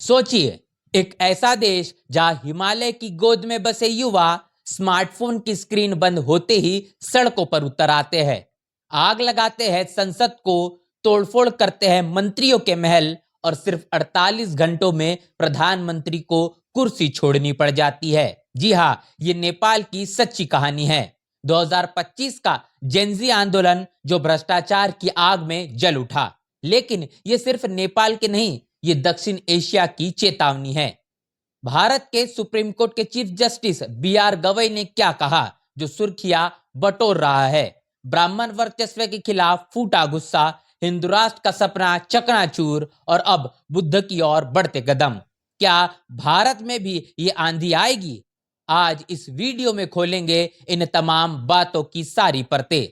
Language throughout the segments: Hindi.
सोचिए, एक ऐसा देश जहां हिमालय की गोद में बसे युवा स्मार्टफोन की स्क्रीन बंद होते ही सड़कों पर उतर आते हैं, आग लगाते हैं संसद को, तोड़फोड़ करते हैं मंत्रियों के महल और सिर्फ 48 घंटों में प्रधानमंत्री को कुर्सी छोड़नी पड़ जाती है। जी हां, ये नेपाल की सच्ची कहानी है। 2025 का जेनजी आंदोलन जो भ्रष्टाचार की आग में जल उठा, लेकिन ये सिर्फ नेपाल के नहीं, ये दक्षिण एशिया की चेतावनी है। भारत के सुप्रीम कोर्ट के चीफ जस्टिस बी.आर. गवई ने क्या कहा, जो सुर्खियां बटोर रहा है। ब्राह्मण वर्चस्व के खिलाफ फूटा गुस्सा, हिंदू राष्ट्र का सपना चकनाचूर और अब बुद्ध की ओर बढ़ते कदम। क्या भारत में भी ये आंधी आएगी? आज इस वीडियो में खोलेंगे इन तमाम बातों की सारी परतें।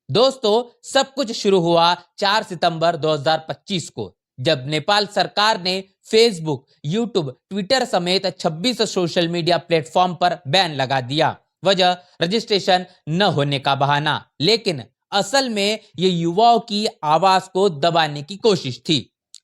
दोस्तों, सब कुछ शुरू हुआ 4 सितंबर 2025 को, जब नेपाल सरकार ने फेसबुक, यूट्यूब, ट्विटर समेत 26 सोशल मीडिया प्लेटफॉर्म पर बैन लगा दिया। वजह रजिस्ट्रेशन न होने का बहाना, लेकिन असल में ये युवाओं की आवाज को दबाने की कोशिश थी।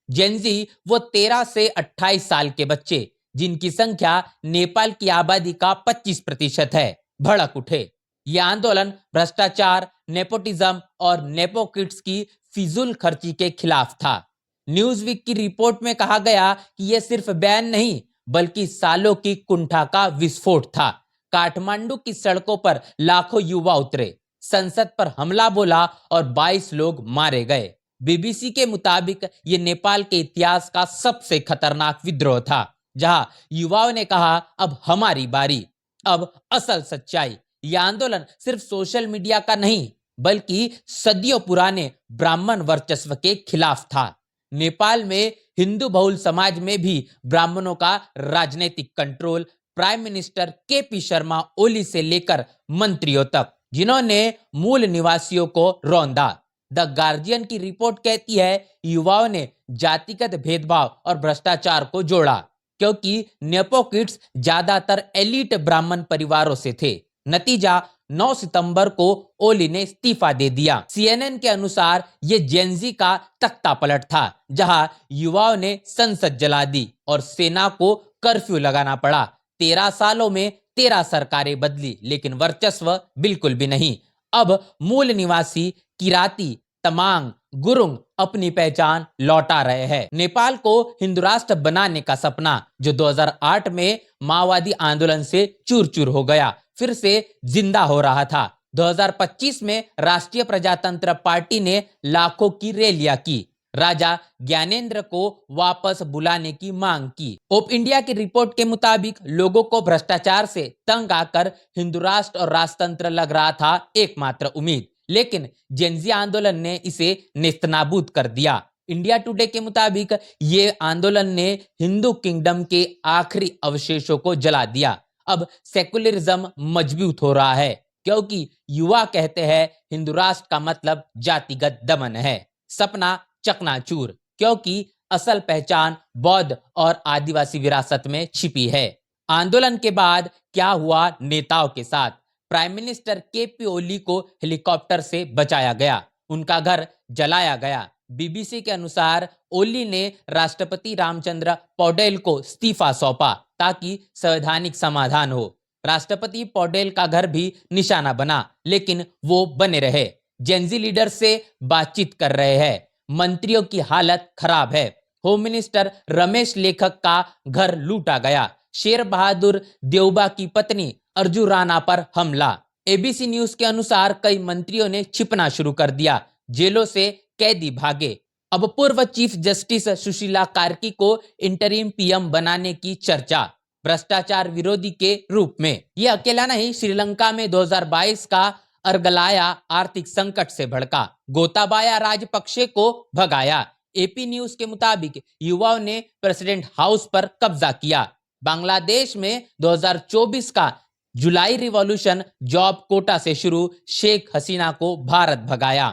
जेनजी वो 13 से 28 साल के बच्चे, जिनकी संख्या नेपाल की आबादी का 25% है, भड़क उठे। यह आंदोलन भ्रष्टाचार, नेपोटिज्म और नेपो किड्स की फिजूल खर्ची के खिलाफ था। न्यूज वीक की रिपोर्ट में कहा गया कि यह सिर्फ बैन नहीं, बल्कि सालों की कुंठा का विस्फोट था। काठमांडू की सड़कों पर लाखों युवा उतरे, संसद पर हमला बोला और 22 लोग मारे गए। बीबीसी के मुताबिक यह नेपाल के इतिहास का सबसे खतरनाक विद्रोह था, जहां युवाओं ने कहा, अब हमारी बारी। अब असल सच्चाई, यह आंदोलन सिर्फ सोशल मीडिया का नहीं, बल्कि सदियों पुराने ब्राह्मण वर्चस्व के खिलाफ था। नेपाल में हिंदू बहुल समाज में भी ब्राह्मणों का राजनीतिक control, prime minister K P. Sharma Oli से लेकर मंत्रियों तक, जिन्होंने मूल निवासियों को रौंदा। द गार्जियन की रिपोर्ट कहती है, युवाओं ने जातिगत भेदभाव और भ्रष्टाचार को जोड़ा, क्योंकि नेपो किड्स ज्यादातर एलिट ब्राह्मण परिवारों से थे। नतीजा, 9 सितंबर को ओली ने इस्तीफा दे दिया। सीएनएन के अनुसार ये जेनजी का तख्ता पलट था, जहां युवाओं ने संसद जला दी और सेना को कर्फ्यू लगाना पड़ा। 13 सालों में 13 सरकारें बदली, लेकिन वर्चस्व बिल्कुल भी नहीं। अब मूल निवासी किराती, तमांग, गुरुंग अपनी पहचान लौटा रहे हैं। नेपाल को हिंदू राष्ट्र बनाने का सपना, जो 2008 में माओवादी आंदोलन से चूर चूर हो गया, फिर से जिंदा हो रहा था। 2025 में राष्ट्रीय प्रजातंत्र पार्टी ने लाखों की रैलियां की, राजा ज्ञानेंद्र को वापस बुलाने की मांग की। ओप इंडिया की रिपोर्ट के मुताबिक लोगों को भ्रष्टाचार से तंग आकर हिंदू राष्ट्र और राजतंत्र लग रहा था एकमात्र उम्मीद, लेकिन जेनजी आंदोलन ने इसे नेस्तनाबूद कर दिया। इंडिया टुडे के मुताबिक ये आंदोलन ने हिंदू किंगडम के आखिरी अवशेषों को जला दिया। अब सेकुलरिज्म मजबूत हो रहा है, क्योंकि युवा कहते हैं हिंदू राष्ट्र का मतलब जातिगत दमन है। सपना चकनाचूर, क्योंकि असल पहचान बौद्ध और आदिवासी विरासत में छिपी है। आंदोलन के बाद क्या हुआ नेताओं के साथ? Prime minister KP. ओली को हेलीकॉप्टर से बचाया गया, उनका घर जलाया गया। बीबीसी के अनुसार ओली ने राष्ट्रपति रामचंद्र पौडेल को इस्तीफा सौंपा, ताकि संवैधानिक समाधान हो। राष्ट्रपति पौडेल का घर भी निशाना बना, लेकिन वो बने रहे। जेनजी लीडर से बातचीत कर रहे हैं, मंत्रियों की हालत खराब है। होम मिनिस्टर रमेश लेखक का घर लूटा गया। शेर बहादुर देउबा की पत्नी अर्जू राणा पर हमला। एबीसी न्यूज के अनुसार कई मंत्रियों ने छिपना शुरू कर दिया, जेलों से कैदी भागे। अब पूर्व चीफ जस्टिस सुशीला कार्की को इंटरिम पीएम बनाने की चर्चा, भ्रष्टाचार विरोधी के रूप में। यह अकेला नहीं, श्रीलंका में 2022 का अर्गलाया आर्थिक संकट से भड़का, गोताबाया राजपक्षे को भगाया। एपी न्यूज के मुताबिक युवाओं ने प्रेसिडेंट हाउस पर कब्जा किया। बांग्लादेश में 2024 का जुलाई रिवॉल्यूशन जॉब कोटा से शुरू, शेख हसीना को भारत भगाया।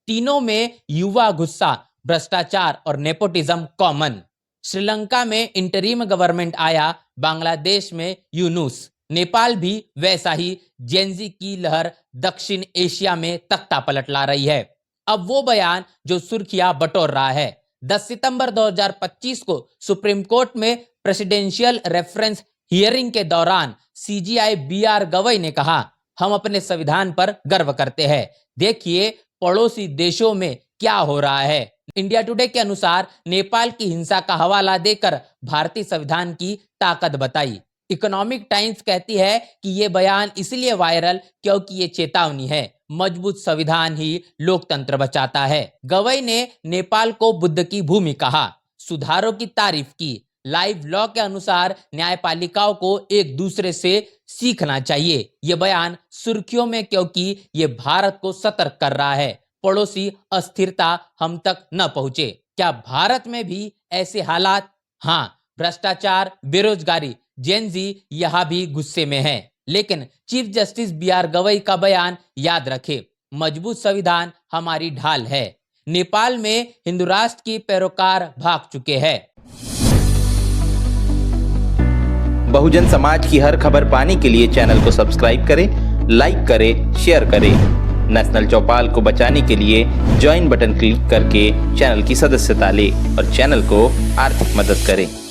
तीनों में युवा गुस्सा, भ्रष्टाचार और नेपोटिज्म कॉमन। श्रीलंका में इंटरिम गवर्नमेंट आया, बांग्लादेश में यूनुस। नेपाल भी वैसा ही, जेनजी की लहर दक्षिण एशिया में तख्ता पलट ला रही है। अब वो बयान जो सुर्खियां बटोर रहा है, 10 सितंबर 2025 को सुप्रीम कोर्ट में प्रेसिडेंशियल रेफरेंस हियरिंग के दौरान सीजीआई बीआर गवई ने कहा, हम अपने संविधान पर गर्व करते हैं। देखिए पड़ोसी देशों में क्या हो रहा है। इंडिया टुडे के अनुसार नेपाल की हिंसा का हवाला देकर भारतीय संविधान की ताकत बताई। इकोनॉमिक टाइम्स कहती है कि यह बयान इसलिए वायरल क्योंकि ये चेतावनी है, मजबूत संविधान ही लोकतंत्र बचाता है। गवई ने नेपाल को बुद्ध की भूमि कहा, सुधारों की तारीफ की। लाइव लॉ के अनुसार न्यायपालिकाओं को एक दूसरे से सीखना चाहिए। यह बयान सुर्खियों में क्योंकि ये भारत को सतर्क कर रहा है, पड़ोसी अस्थिरता हम तक न पहुंचे। क्या भारत में भी ऐसे हालात? हाँ, भ्रष्टाचार, बेरोजगारी, जेन जी यहां भी गुस्से में है। लेकिन चीफ जस्टिस बीआर गवई का बयान याद रखें, मजबूत संविधान हमारी ढाल है। नेपाल में हिंदू राष्ट्र की पैरोकार भाग चुके हैं। बहुजन समाज की हर खबर पाने के लिए चैनल को सब्सक्राइब करें, लाइक करें, शेयर करें। नेशनल चौपाल को बचाने के लिए ज्वाइन बटन क्लिक करके चैनल की सदस्यता लें और चैनल को आर्थिक मदद करें।